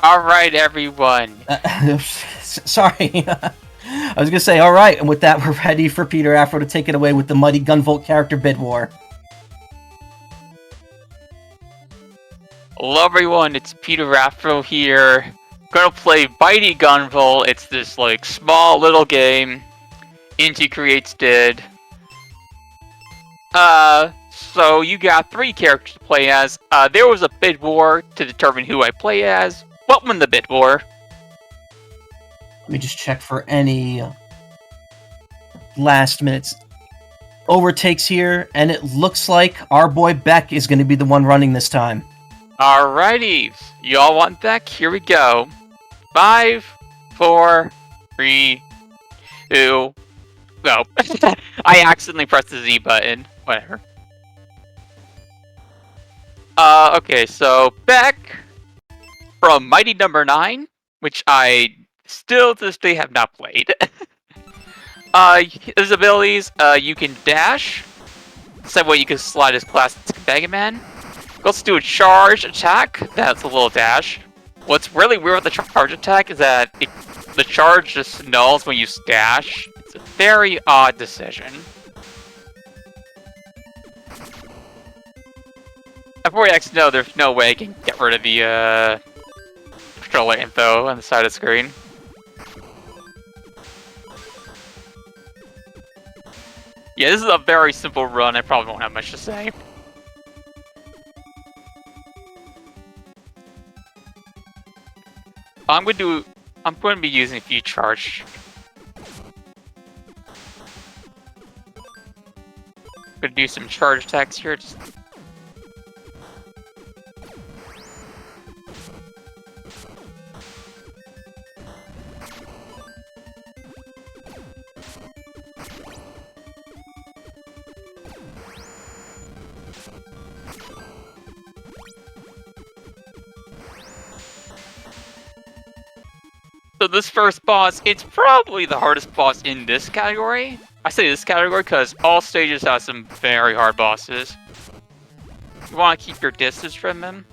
Alright, everyone. Sorry. I was gonna say, all right, and with that, we're ready for Peter Afro to take it away with the mighty Gunvolt character bid war. Hello, everyone. It's peterafro here. Gonna play Mighty Gunvolt. It's this, small little game. Inti Creates did. So you got 3 characters to play as. There was a bid war to determine who I play as. What won the bid war? Let me just check for any last minutes overtakes here, and it looks like our boy Beck is going to be the one running this time. Alrighty. Y'all want Beck? Here we go. 5, 4, 3, 2... No. I accidentally pressed the Z button. Whatever. Okay, so Beck from Mighty Number 9, which I still to this day have not played. His abilities, you can dash. Same way you can slide his classic Mega Man. Let's do a charge attack. That's a little dash. What's really weird with the charge attack is that the charge just nulls when you dash. It's a very odd decision. Before you actually know, there's no way I can get rid of the controller info on the side of the screen. Yeah, this is a very simple run. I probably won't have much to say. I'm going to be using a few charge. I'm going to do some charge attacks here. So this first boss, it's probably the hardest boss in this category. I say this category because all stages have some very hard bosses. You want to keep your distance from them.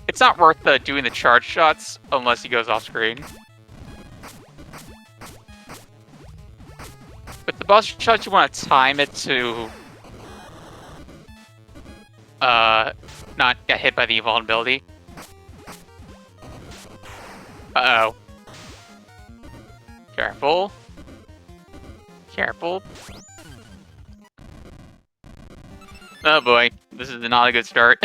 It's not worth doing the charge shots unless he goes off screen. With the boss shots, you want to time it to not get hit by the invulnerability. Uh-oh. Careful. Careful. Oh boy, this is not a good start.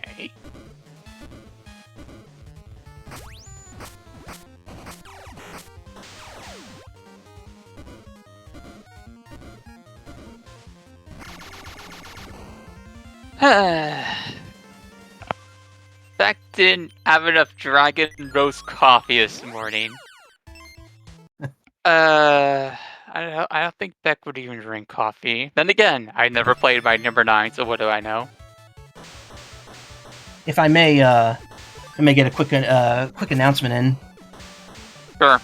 Okay. Beck didn't have enough dragon roast coffee this morning. I don't think Beck would even drink coffee. Then again, I never played by number 9, so what do I know? If I may get a quick announcement in. Sure.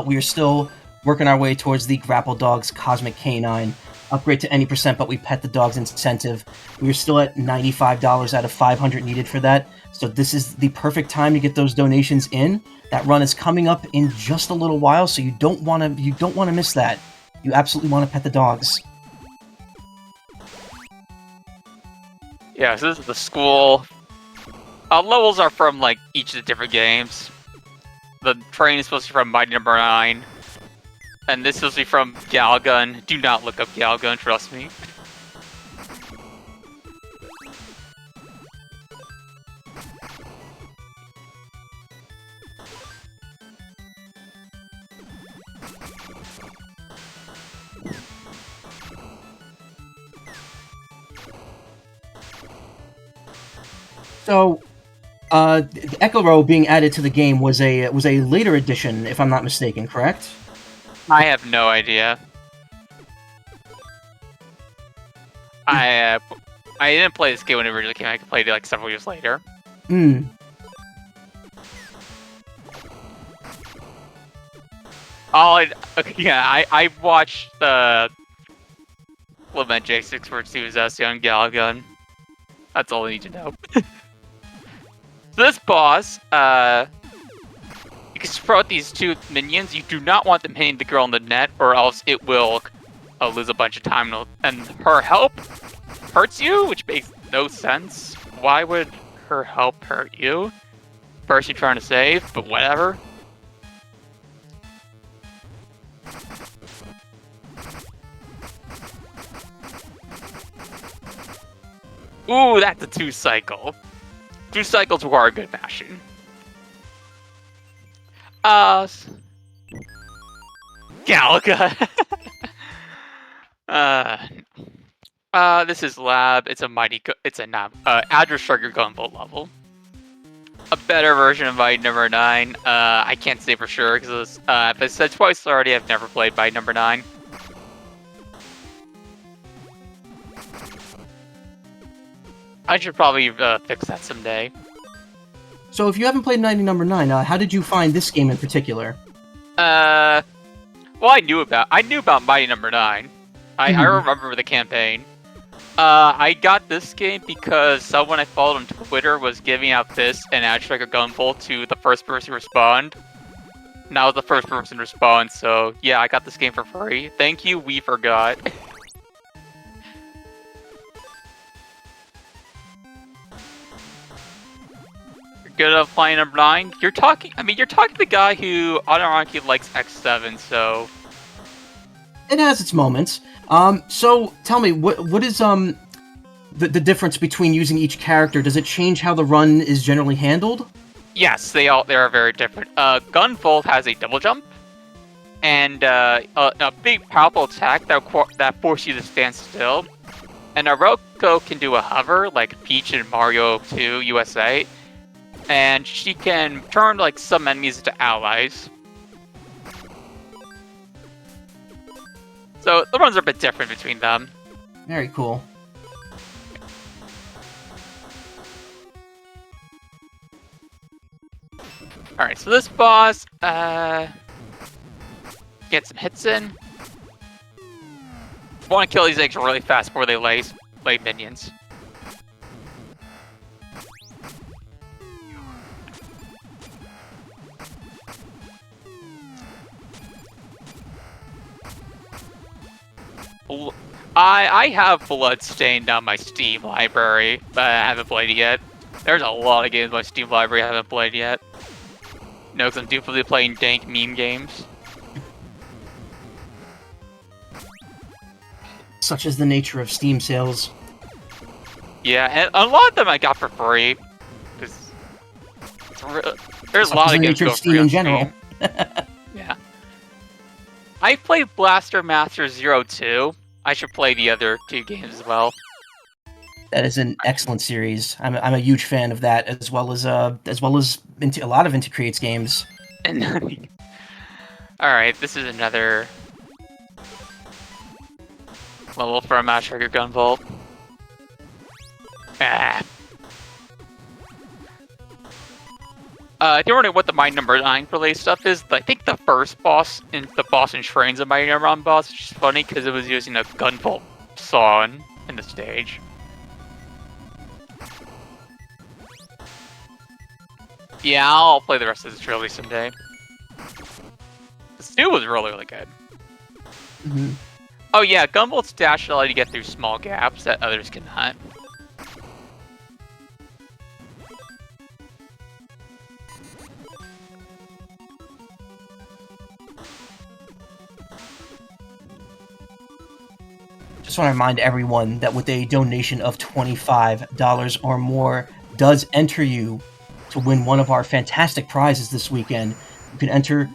We are still working our way towards the Grapple Dogs Cosmic Canine. Upgrade to any percent, but we pet the dogs incentive. We are still at $95 out of 500 needed for that. So this is the perfect time to get those donations in. That run is coming up in just a little while, so you don't want to miss that. You absolutely want to pet the dogs. Yeah, so this is the school. Levels are from each of the different games. The train is supposed to be from Mighty Number 9. And this is supposed to be from Galgun. Do not look up Galgun, trust me. So, The Echo Row being added to the game was a later edition, if I'm not mistaken, correct? I have no idea. I didn't play this game when it originally came out. I played it like several years later. Hmm. I watched the Lament J6 vs. S Young Galgun. That's all I need to know. So this boss, you can throw out these two minions. You do not want them hitting the girl in the net, or else it will lose a bunch of time. And her help hurts you, which makes no sense. Why would her help hurt you? Person you're trying to save, but whatever. Ooh, that's a 2-cycle. 2 cycles require good mashing. Galaga. This is Lab. It's a Address Trigger Gunvolt level. A better version of Mighty Number 9. I can't say for sure because if I said twice already, I've never played Mighty Number 9. I should probably fix that someday. So if you haven't played Mighty Number 9, how did you find this game in particular? Well, I knew about Mighty Number 9. I remember the campaign. I got this game because someone I followed on Twitter was giving out this and Address Trigger Gunvolt to the first person to respond. And I was the first person to respond, so yeah, I got this game for free. Thank you, we forgot. Good at playing Number 9. You're talking to the guy who unironically likes X7, so It has its moments. So tell me, what is the difference between using each character? Does it change how the run is generally handled? yes, they are very different. Gunvolt has a double jump and a big powerful attack that forces you to stand still. And Aroko can do a hover like Peach in Mario 2 USA. And she can turn like some enemies into allies. So the runs are a bit different between them. Very cool. Alright, so this boss, get some hits in. Want to kill these eggs really fast before they lay minions. I have Bloodstained on my Steam library, but I haven't played it yet. There's a lot of games on my Steam library I haven't played yet. No, because I'm deeply playing dank meme games. Such is the nature of Steam sales. Yeah, and a lot of them I got for free. There's a lot of games nature of Steam in general. Yeah. I played Blaster Master 02. I should play the other 2 games as well. That is an excellent series. I'm a huge fan of that, as well as a lot of Inti Creates games. Alright, this is another level from Address Trigger Gunvolt. If you're wondering what the Mighty Number 9 related stuff is, I think the first boss in Trains of Mighty Number 9 boss, which is funny because it was using a Gunvolt song in the stage. Yeah, I'll play the rest of this trilogy someday. This new was really, really good. Mm-hmm. Oh yeah, Gunvolt's dash allows you to get through small gaps that others cannot. Just want to remind everyone that with a donation of $25 or more does enter you to win one of our fantastic prizes this weekend. You can enter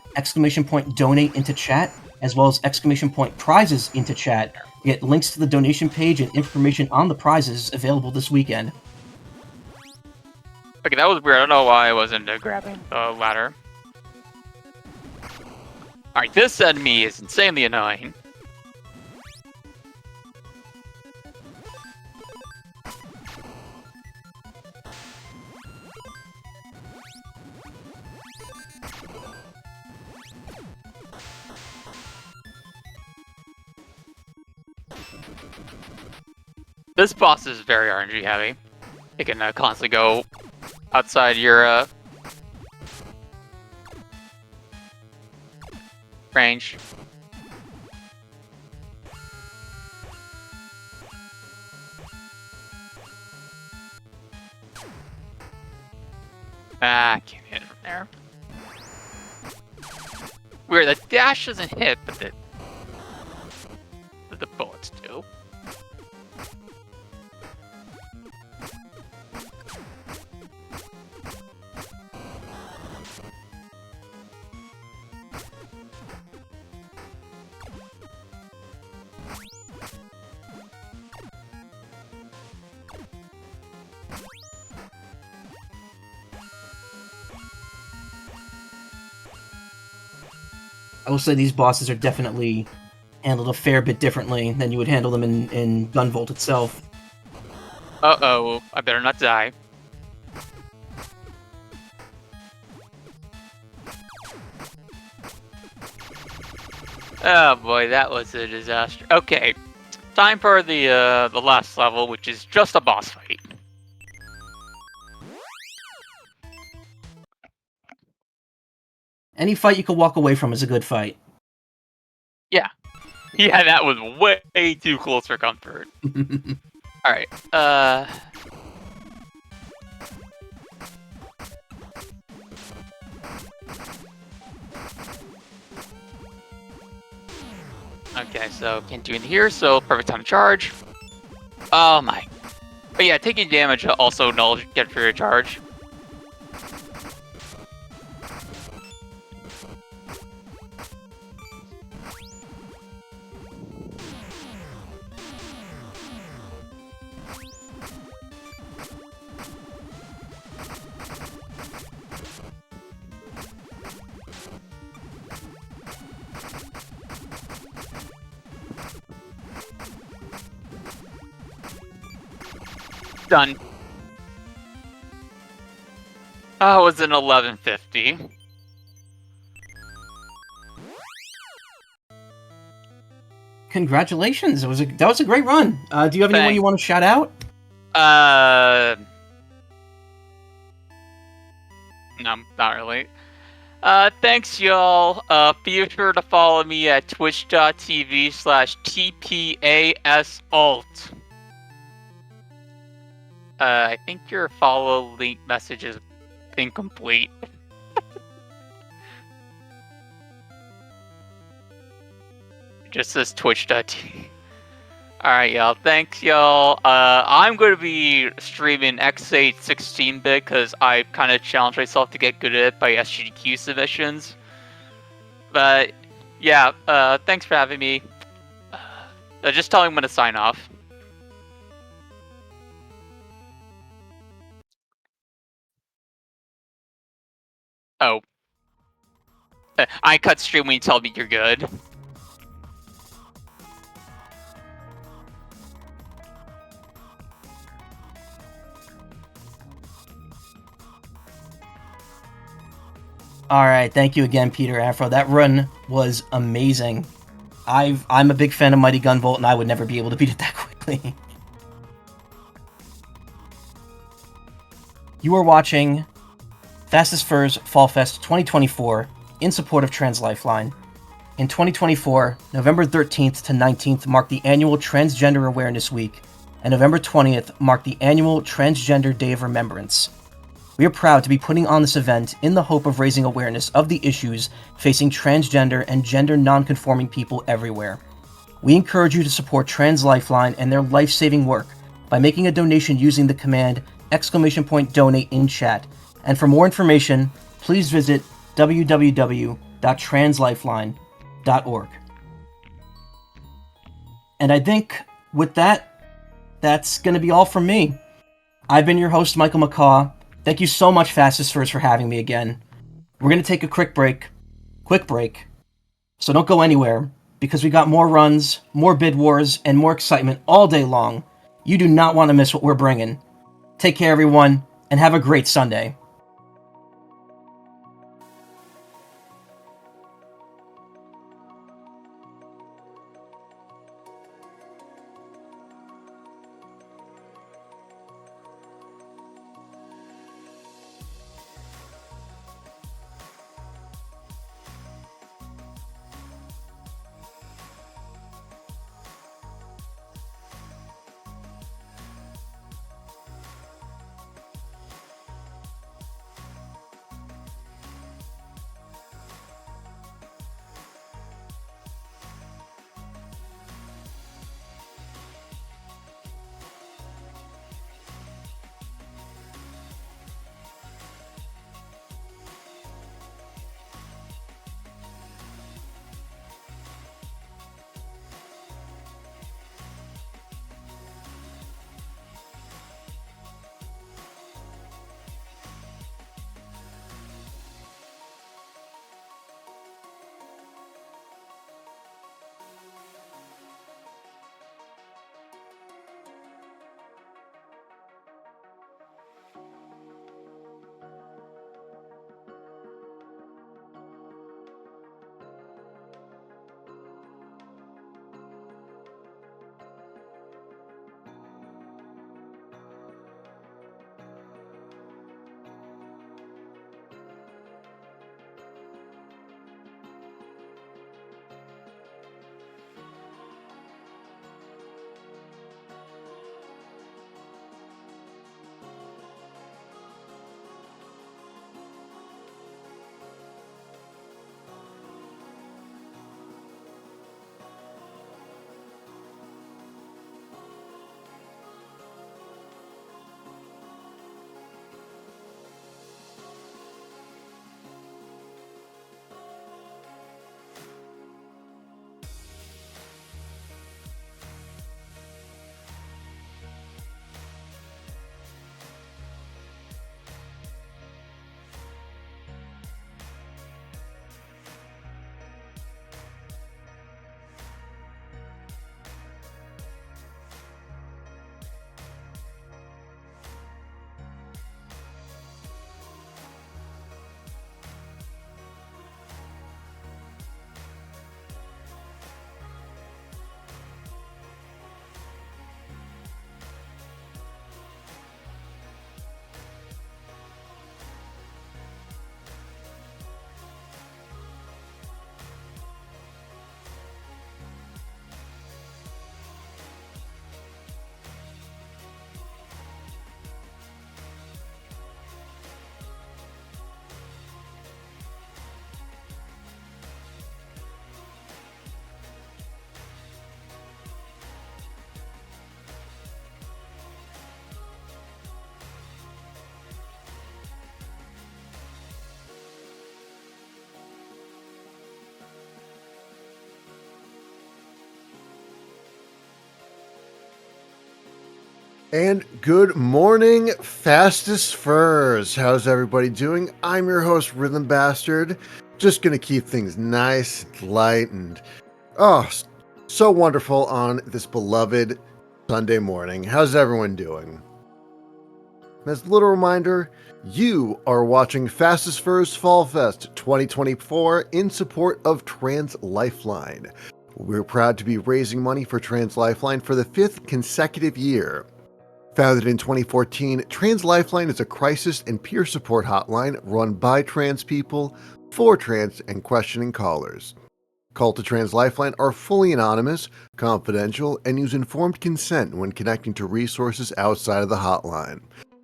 !donate into chat, as well as !prizes into chat. You get links to the donation page and information on the prizes available this weekend. Okay, that was weird. I don't know why I wasn't grabbing the ladder. Alright, this enemy is insanely annoying. This boss is very RNG heavy. It can constantly go outside your range. Ah, I can't hit it from there. Weird, the dash doesn't hit, but the bullets do. I will say these bosses are definitely handled a fair bit differently than you would handle them in Gunvolt itself. Uh-oh, I better not die. Oh boy, that was a disaster. Okay, time for the last level, which is just a boss fight. Any fight you can walk away from is a good fight. Yeah. Yeah, that was way too close for comfort. Alright, okay, so can't do anything here, so perfect time to charge. Oh my. But yeah, taking damage also null get for your charge. Done. Oh, it was an 1150. Congratulations! That was a great run. Do you have anyone you want to shout out? No, not really. Thanks, y'all. Be sure to follow me at twitch.tv/tpasalt. I think your follow link message is incomplete. It just says twitch.tv. Alright, y'all. Thanks, y'all. I'm going to be streaming X8 16-bit because I kind of challenged myself to get good at it by SGDQ submissions. But, yeah, thanks for having me. Just tell me when to sign off. Oh. I cut stream when you tell me you're good. All right, thank you again, peterafro. That run was amazing. I'm a big fan of Mighty Gunvolt, and I would never be able to beat it that quickly. You are watching Fastest Furs Fall Fest 2024 in support of Trans Lifeline. In 2024, November 13th to 19th marked the annual Transgender Awareness Week, and November 20th marked the annual Transgender Day of Remembrance. We are proud to be putting on this event in the hope of raising awareness of the issues facing transgender and gender non-conforming people everywhere. We encourage you to support Trans Lifeline and their life-saving work by making a donation using the command !donate in chat. And for more information, please visit www.translifeline.org. And I think with that, that's going to be all from me. I've been your host, Michael McCaw. Thank you so much, Fastest First, for having me again. We're going to take a quick break, so don't go anywhere, because we got more runs, more bid wars, and more excitement all day long. You do not want to miss what we're bringing. Take care, everyone, and have a great Sunday. And good morning, Fastest Furs. How's everybody doing? I'm your host, Rhythm Bastard. Just gonna keep things nice, light, and so wonderful on this beloved Sunday morning. How's everyone doing? As a little reminder, you are watching Fastest Furs Fall Fest 2024 in support of Trans Lifeline. We're proud to be raising money for Trans Lifeline for the 5th consecutive year. Founded in 2014, Trans Lifeline is a crisis and peer support hotline run by trans people for trans and questioning callers. Calls to Trans Lifeline are fully anonymous, confidential, and use informed consent when connecting to resources outside of the hotline.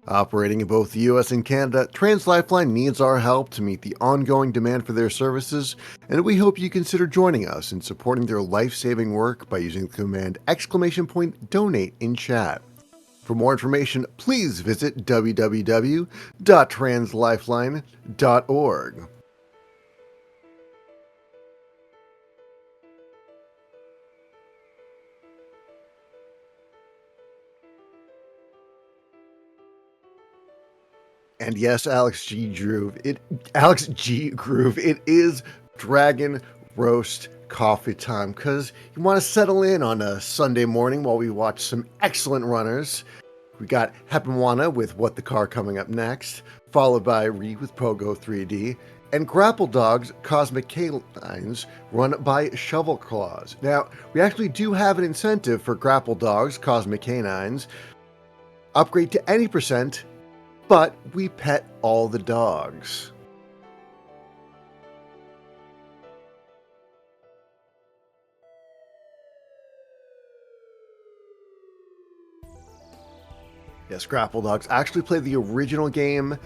Operating in both the US and Canada, Trans Lifeline needs our help to meet the ongoing demand for their services, and we hope you consider joining us in supporting their life-saving work by using the command !donate in chat. For more information, please visit www.translifeline.org. And yes, Alex G. Groove, it is Dragon Roast coffee time because you want to settle in on a Sunday morning while we watch some excellent runners. We got Hepimwana with What the Car coming up next, followed by Ree with Pogo 3D, and Grapple Dogs Cosmic Canines run by Shovel Claws. Now, we actually do have an incentive for Grapple Dogs Cosmic Canines. Upgrade to any percent, but we pet all the dogs. Yes, Grapple Dogs. I actually played the original game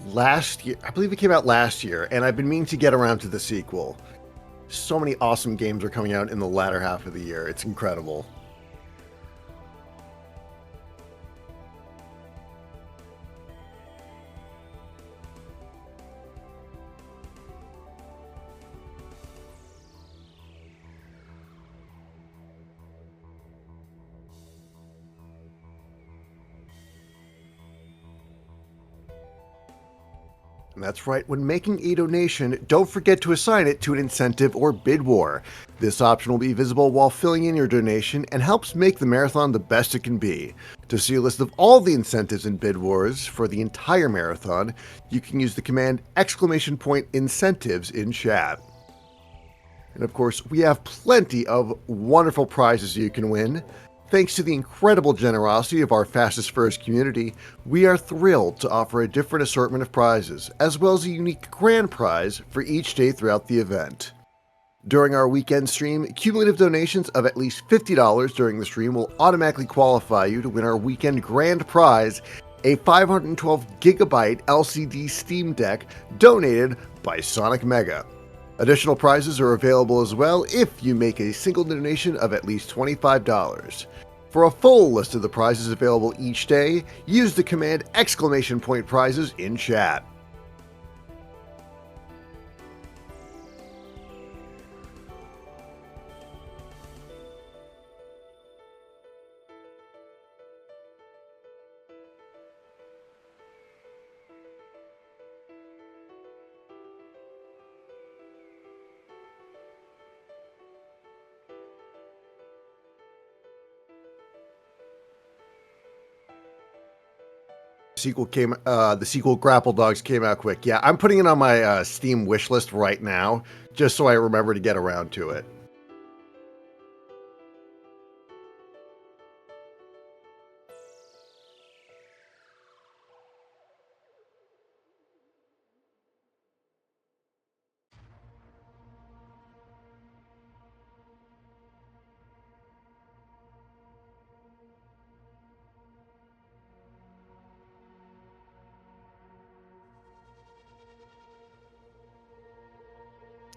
last year. I believe it came out last year, and I've been meaning to get around to the sequel. So many awesome games are coming out in the latter half of the year. It's incredible. And that's right, when making a donation, don't forget to assign it to an incentive or bid war. This option will be visible while filling in your donation and helps make the marathon the best it can be. To see a list of all the incentives and bid wars for the entire marathon, you can use the command !incentives in chat. And of course, we have plenty of wonderful prizes you can win. Thanks to the incredible generosity of our Fastest Furs community, we are thrilled to offer a different assortment of prizes, as well as a unique grand prize for each day throughout the event. During our weekend stream, cumulative donations of at least $50 during the stream will automatically qualify you to win our weekend grand prize, a 512GB LCD Steam Deck donated by Sonic Mega. Additional prizes are available as well if you make a single donation of at least $25. For a full list of the prizes available each day, use the command !prizes in chat. The sequel Grapple Dogs came out quick. Yeah, I'm putting it on my Steam wish list right now, just so I remember to get around to it.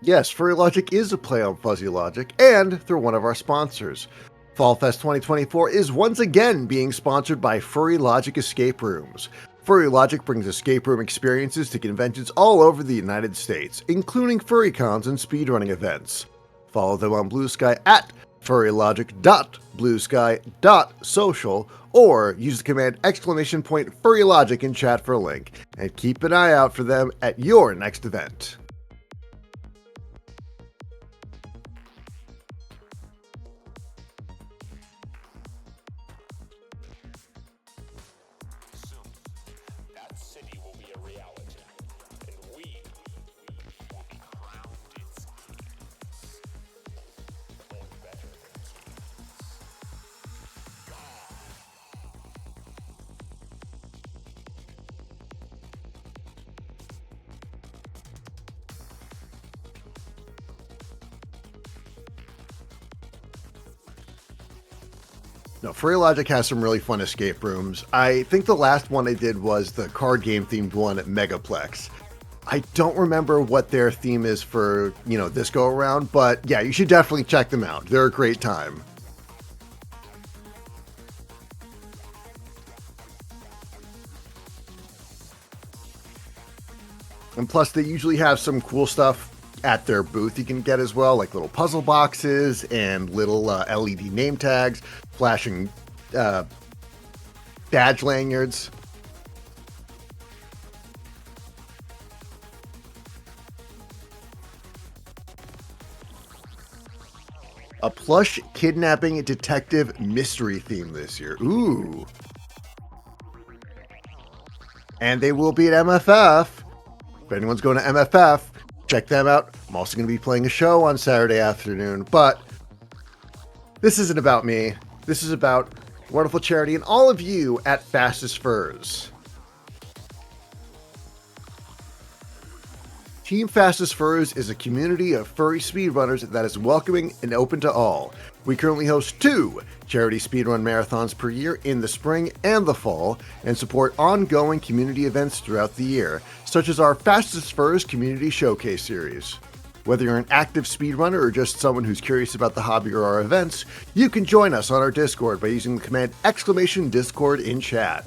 Yes, Furry Logic is a play on Fuzzy Logic, and through one of our sponsors. Fall Fest 2024 is once again being sponsored by Furry Logic Escape Rooms. Furry Logic brings escape room experiences to conventions all over the United States, including furrycons and speedrunning events. Follow them on Blue Sky at furrylogic.bluesky.social or use the command !FurryLogic in chat for a link, and keep an eye out for them at your next event. No, Furry Logic has some really fun escape rooms. I think the last one they did was the card game themed one at Megaplex. I don't remember what their theme is for, this go around, but yeah, you should definitely check them out. They're a great time. And plus, they usually have some cool stuff at their booth you can get as well, like little puzzle boxes and little LED name tags, flashing badge lanyards. A plush kidnapping detective mystery theme this year. Ooh. And they will be at MFF. If anyone's going to MFF, check them out. I'm also going to be playing a show on Saturday afternoon, but this isn't about me. This is about wonderful charity and all of you at Fastest Furs. Team Fastest Furs is a community of furry speedrunners that is welcoming and open to all. We currently host 2 charity speedrun marathons per year in the spring and the fall, and support ongoing community events throughout the year, such as our Fastest Furs Community Showcase series. Whether you're an active speedrunner or just someone who's curious about the hobby or our events, you can join us on our Discord by using the command !Discord in chat.